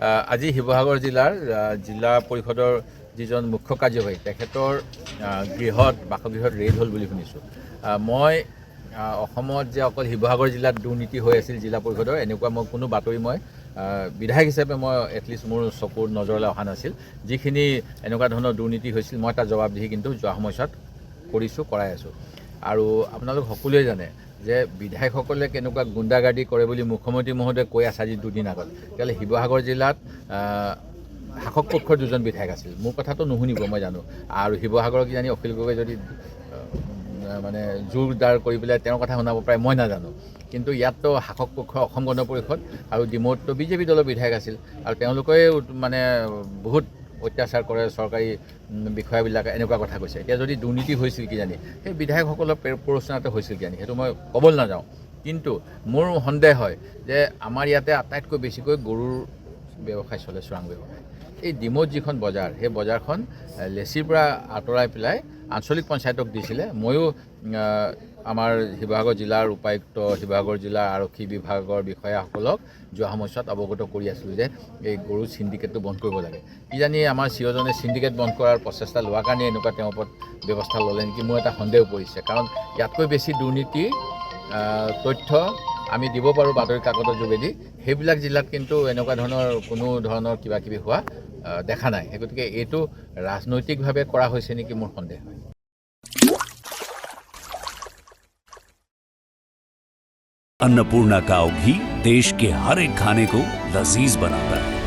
আজি শিৱসাগৰ জিলাৰ জিলা পৰিষদৰ যিজন মুখ্য কাৰ্যবাহী তেখেতৰ গৃহত বাসগৃহত ৰেড হ'ল বুলি শুনিছোঁ। মই অসমত যে অকল শিৱসাগৰ জিলাত দুৰ্নীতি হৈ আছিল জিলা পৰিষদৰ এনেকুৱা মই কোনো বাতৰি মই বিধায়ক হিচাপে মই এটলিষ্ট মোৰ চকুৰ নজৰলৈ অহা নাছিল। যিখিনি এনেকুৱা ধৰণৰ দুৰ্নীতি হৈছিল মই তাৰ জবাবদিহি কিন্তু যোৱা সময়ছোৱাত কৰাই আছোঁ। আৰু আপোনালোক সকলোৱে জানে যে বিধায়কসকলে কেনেকুৱা গুণ্ডাগাৰ্দি কৰে বুলি মুখ্যমন্ত্ৰী মহোদয়ে কৈ আছে আজি দুদিন আগত। তেতিয়াহ'লে শিৱসাগৰ জিলাত শাসক পক্ষৰ দুজন বিধায়ক আছিল। মোৰ কথাটো নুশুনিব মই জানো। আৰু শিৱসাগৰৰ কিজানি অখিল গগৈ যদি মানে জোৰদাৰ কৰি পেলাই তেওঁৰ কথা শুনাব পাৰে মই নাজানো। কিন্তু ইয়াততো শাসক পক্ষৰ অসম গণ পৰিষদ আৰু ডিমৌততো বিজেপি দলৰ বিধায়ক আছিল আৰু তেওঁলোকে মানে বহুত অত্যাচাৰ কৰে চৰকাৰী বিষয়াবিলাকে এনেকুৱা কথা কৈছে। এতিয়া যদি দুৰ্নীতি হৈছিল কিজানি সেই বিধায়কসকলৰ প্ৰৰোচনাতে হৈছিল কিজানি সেইটো মই ক'বলৈ নাযাওঁ। কিন্তু মোৰ সন্দেহ হয় যে আমাৰ ইয়াতে আটাইতকৈ বেছিকৈ গৰুৰ ব্যৱসায় চলে, চোৰাং ব্যৱসায়। এই ডিমৌত যিখন বজাৰ সেই বজাৰখন লেচিৰ পৰা আঁতৰাই পেলাই আঞ্চলিক পঞ্চায়তক দিছিলে। ময়ো আমাৰ শিৱসাগৰ জিলাৰ উপায়ুক্ত, শিৱসাগৰ জিলাৰ আৰক্ষী বিভাগৰ বিষয়াসকলক যোৱা সময়ছোৱাত অৱগত কৰি আছিলোঁ যে এই গৰু চিণ্ডিকেটটো বন্ধ কৰিব লাগে। কিজানি আমাৰ চিঅ'জনে চিণ্ডিকেট বন্ধ কৰাৰ প্ৰচেষ্টা লোৱাৰ কাৰণে এনেকুৱা তেওঁৰ ওপৰত ব্যৱস্থা ল'লে নেকি মোৰ এটা সন্দেহ পৰিছে। কাৰণ ইয়াতকৈ বেছি দুৰ্নীতি তথ্য আমি দিব পাৰোঁ বাতৰি কাকতৰ যোগেদি। সেইবিলাক জিলাত কিন্তু এনেকুৱা ধৰণৰ কোনো ধৰণৰ কিবা কিবি হোৱা দেখা নাই। সেই গতিকে এইটো ৰাজনৈতিকভাৱে কৰা হৈছে নেকি মোৰ সন্দেহ হয়। अन्नपूर्णा काव घी देश के हर एक खाने को लजीज बनाता है।